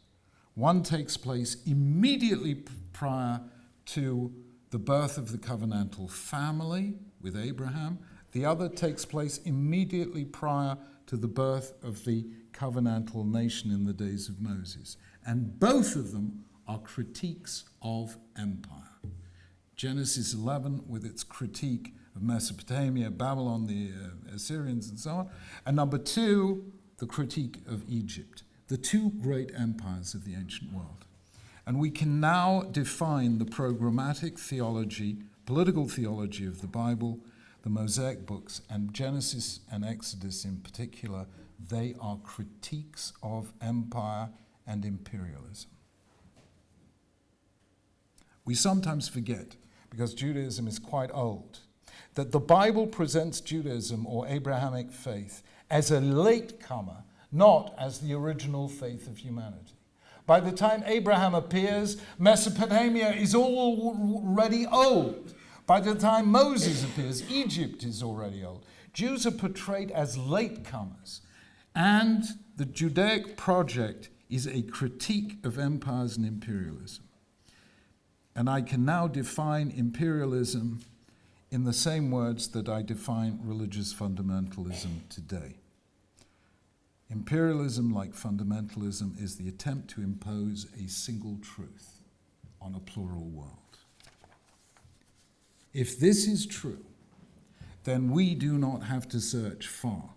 One takes place immediately prior to the birth of the covenantal family with Abraham. The other takes place immediately prior to the birth of the covenantal nation in the days of Moses. And both of them are critiques of empire. Genesis 11 with its critique of Mesopotamia, Babylon, the Assyrians, and so on. And number 2, the critique of Egypt, the two great empires of the ancient world. And we can now define the programmatic theology, political theology of the Bible, the Mosaic books, and Genesis and Exodus in particular. They are critiques of empire and imperialism. We sometimes forget, because Judaism is quite old, that the Bible presents Judaism or Abrahamic faith as a latecomer, not as the original faith of humanity. By the time Abraham appears, Mesopotamia is already old. By the time Moses appears, Egypt is already old. Jews are portrayed as latecomers, and the Judaic project is a critique of empires and imperialism. And I can now define imperialism in the same words that I define religious fundamentalism today. Imperialism, like fundamentalism, is the attempt to impose a single truth on a plural world. If this is true, then we do not have to search far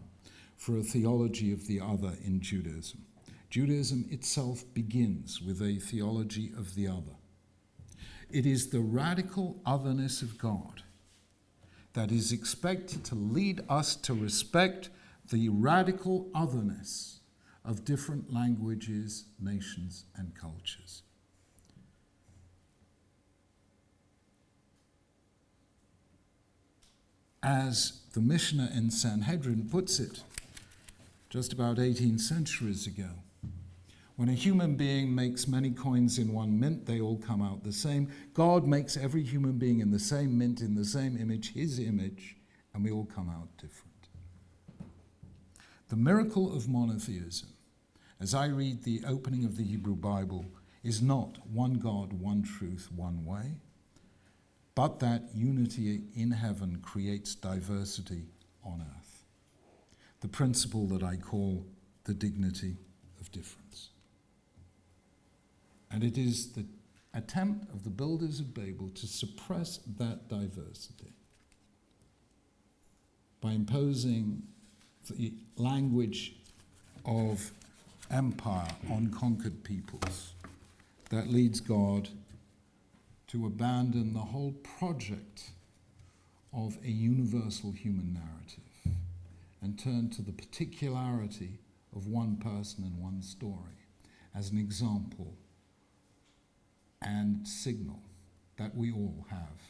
for a theology of the other in Judaism. Judaism itself begins with a theology of the other. It is the radical otherness of God that is expected to lead us to respect the radical otherness of different languages, nations, and cultures. As the Mishnah in Sanhedrin puts it, just about 18 centuries ago, when a human being makes many coins in one mint, they all come out the same. God makes every human being in the same mint, in the same image, his image, and we all come out different. The miracle of monotheism, as I read the opening of the Hebrew Bible, is not one God, one truth, one way, but that unity in heaven creates diversity on earth. The principle that I call the dignity of difference. And it is the attempt of the builders of Babel to suppress that diversity by imposing the language of empire on conquered peoples that leads God to abandon the whole project of a universal human narrative and turn to the particularity of one person and one story as an example and signal that we all have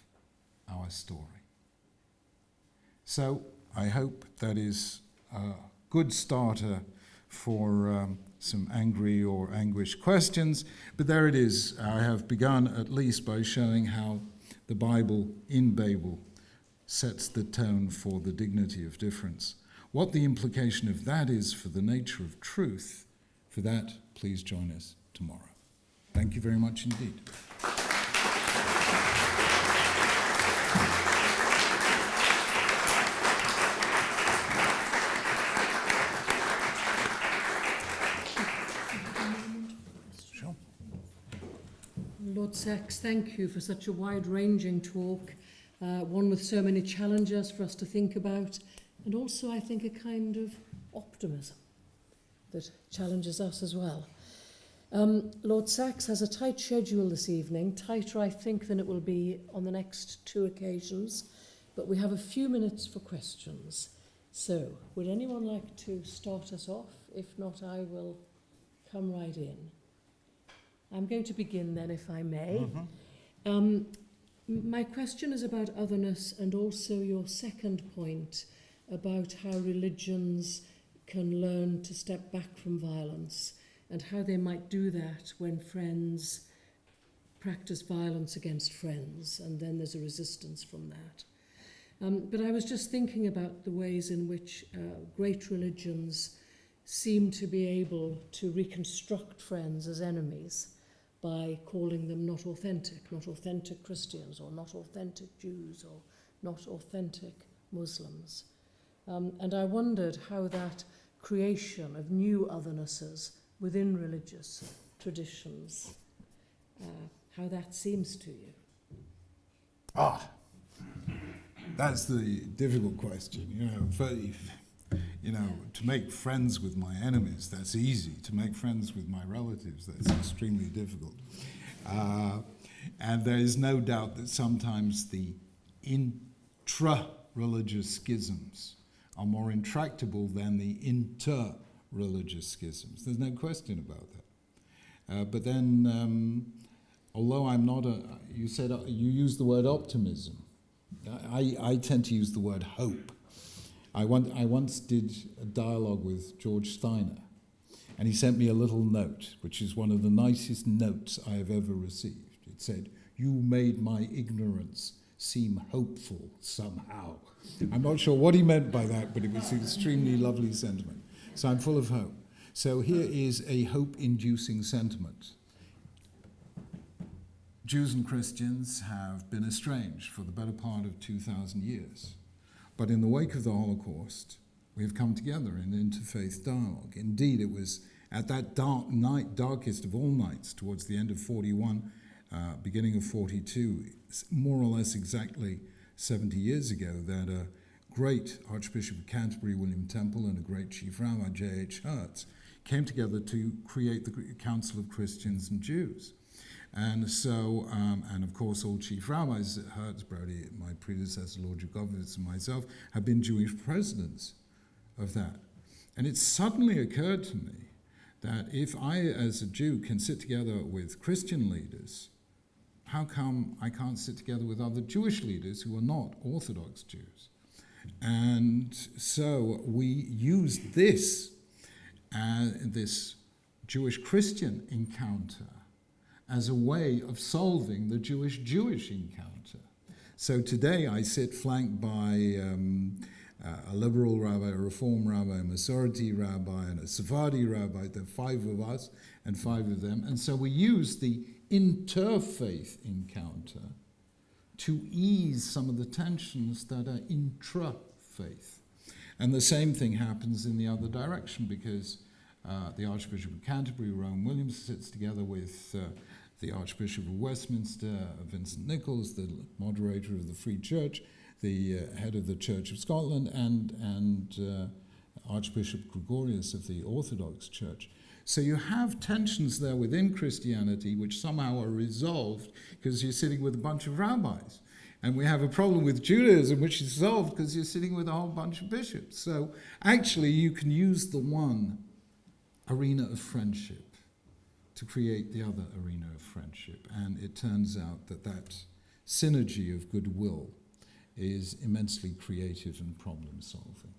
our story. So I hope that is a good starter for some angry or anguished questions, but there it is. I have begun at least by showing how the Bible in Babel sets the tone for the dignity of difference. What the implication of that is for the nature of truth, for that, please join us tomorrow. Thank you very much indeed. Sure. Lord Sachs, thank you for such a wide-ranging talk, one with so many challenges for us to think about, and also, I think, a kind of optimism that challenges us as well. Lord Sachs has a tight schedule this evening, tighter, I think, than it will be on the next two occasions, but we have a few minutes for questions. So, would anyone like to start us off? If not, I will come right in. I'm going to begin then, if I may. My question is about otherness and also your second point about how religions can learn to step back from violence and how they might do that when friends practice violence against friends, and then there's a resistance from that. But I was just thinking about the ways in which great religions seem to be able to reconstruct friends as enemies by calling them not authentic Christians, or not authentic Jews, or not authentic Muslims. And I wondered how that creation of new othernesses within religious traditions, how that seems to you. That's the difficult question. To make friends with my enemies, that's easy. To make friends with my relatives, that's extremely difficult. And there is no doubt that sometimes the intra-religious schisms are more intractable than the inter-religious schisms. There's no question about that. But then, although I'm not you used the word optimism. I tend to use the word hope. I once did a dialogue with George Steiner, and he sent me a little note, which is one of the nicest notes I have ever received. It said, "You made my ignorance seem hopeful somehow." I'm not sure what he meant by that, but it was an extremely lovely sentiment. So I'm full of hope. So here is a hope-inducing sentiment. Jews and Christians have been estranged for the better part of 2,000 years. But in the wake of the Holocaust, we have come together in interfaith dialogue. Indeed, it was at that dark night, darkest of all nights, towards the end of 41, beginning of 42, more or less exactly 70 years ago, that a great Archbishop of Canterbury, William Temple, and a great Chief Rabbi, J.H. Hertz, came together to create the Council of Christians and Jews. And so, and of course, all chief rabbis, Hertz, Brody, my predecessor, Lord Weidenfeld, and myself, have been Jewish presidents of that. And it suddenly occurred to me that if I, as a Jew, can sit together with Christian leaders, how come I can't sit together with other Jewish leaders who are not Orthodox Jews? And so we used this Jewish-Christian encounter as a way of solving the Jewish-Jewish encounter. So today I sit flanked by a liberal rabbi, a reform rabbi, a Masorti rabbi, and a Sephardi rabbi. There are 5 of us and 5 of them. And so we use the interfaith encounter to ease some of the tensions that are intra-faith. And the same thing happens in the other direction, because the Archbishop of Canterbury, Rowan Williams, sits together with the Archbishop of Westminster, Vincent Nichols, the moderator of the Free Church, the head of the Church of Scotland, and Archbishop Gregorius of the Orthodox Church. So you have tensions there within Christianity which somehow are resolved because you're sitting with a bunch of rabbis. And we have a problem with Judaism which is solved because you're sitting with a whole bunch of bishops. So actually you can use the one arena of friendship to create the other arena of friendship. And it turns out that that synergy of goodwill is immensely creative and problem solving.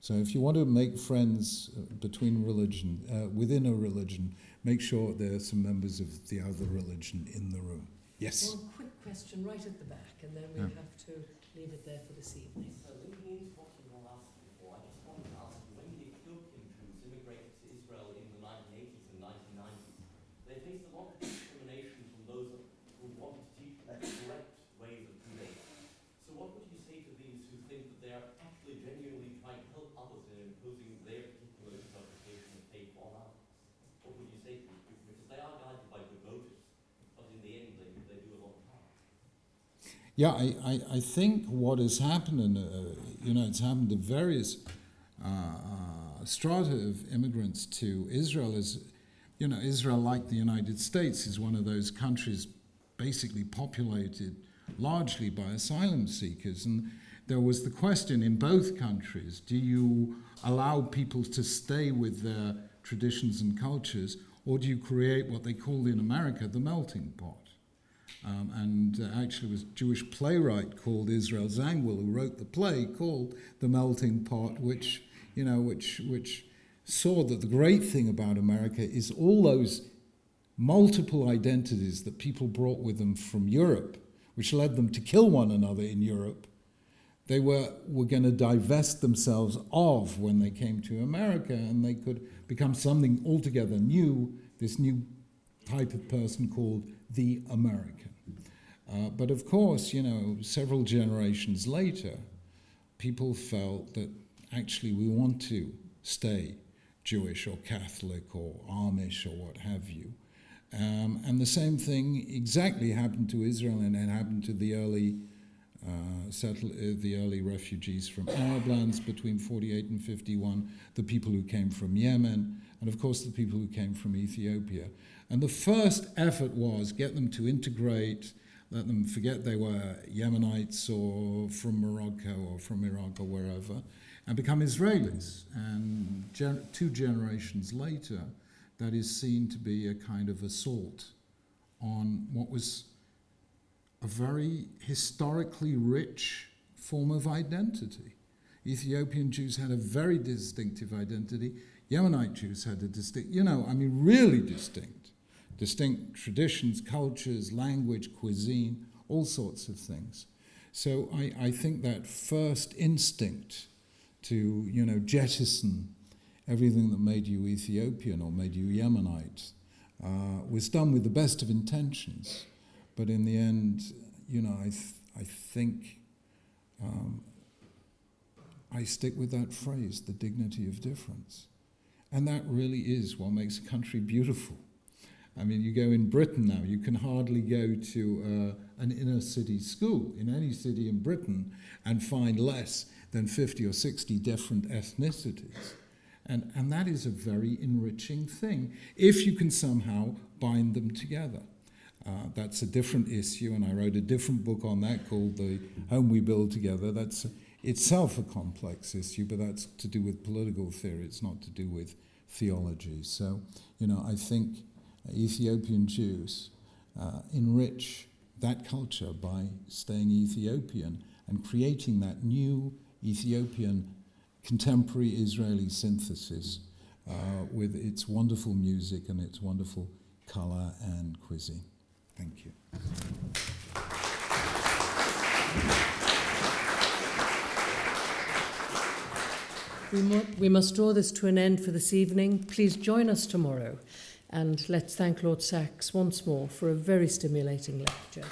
So if you want to make friends between within a religion, make sure there are some members of the other religion in the room. Yes? One quick question right at the back, and then we'll have to leave it there for this evening. So linking into what you were asked before, I just wanted to ask you, when the Ethiopian Jews immigrated to Israel in the 1980s and 1990s, they faced a lot of discrimination from those who wanted to teach them the correct ways of thinking. So what would you say to these who think that they are actually genuinely trying to help others in imposing their particular interpretation of faith on others? What would you say to them? Because they are guided by good motives, but in the end they do a lot of harm. Yeah, I think what has happened, and it's happened to various strata of immigrants to Israel, is, Israel, like the United States, is one of those countries basically populated largely by asylum seekers. And there was the question in both countries, do you allow people to stay with their traditions and cultures, or do you create what they called in America the melting pot? Actually, it was a Jewish playwright called Israel Zangwill who wrote the play called The Melting Pot, which saw that the great thing about America is all those multiple identities that people brought with them from Europe, which led them to kill one another in Europe, they were going to divest themselves of when they came to America, and they could become something altogether new, this new type of person called the American. But of course, several generations later, people felt that actually we want to stay Jewish or Catholic or Amish or what have you. And the same thing exactly happened to Israel, and it happened to the early the early refugees from Arab lands between 48 and 51, the people who came from Yemen, and of course the people who came from Ethiopia. And the first effort was get them to integrate, let them forget they were Yemenites or from Morocco or from Iraq or wherever, and become Israelis. And 2 generations later, that is seen to be a kind of assault on what was a very historically rich form of identity. Ethiopian Jews had a very distinctive identity. Yemenite Jews had a really distinct traditions, cultures, language, cuisine, all sorts of things. So I think that first instinct to, jettison everything that made you Ethiopian or made you Yemenite was done with the best of intentions. But in the end, I think I stick with that phrase, the dignity of difference. And that really is what makes a country beautiful. I mean, you go in Britain now, you can hardly go to an inner city school in any city in Britain and find less than 50 or 60 different ethnicities. And that is a very enriching thing, if you can somehow bind them together. That's a different issue, and I wrote a different book on that called The Home We Build Together. That's itself a complex issue, but that's to do with political theory. It's not to do with theology. So, I think Ethiopian Jews enrich that culture by staying Ethiopian and creating that new Ethiopian contemporary Israeli synthesis with its wonderful music and its wonderful color and cuisine. Thank you. We must draw this to an end for this evening. Please join us tomorrow, and let's thank Lord Sachs once more for a very stimulating lecture.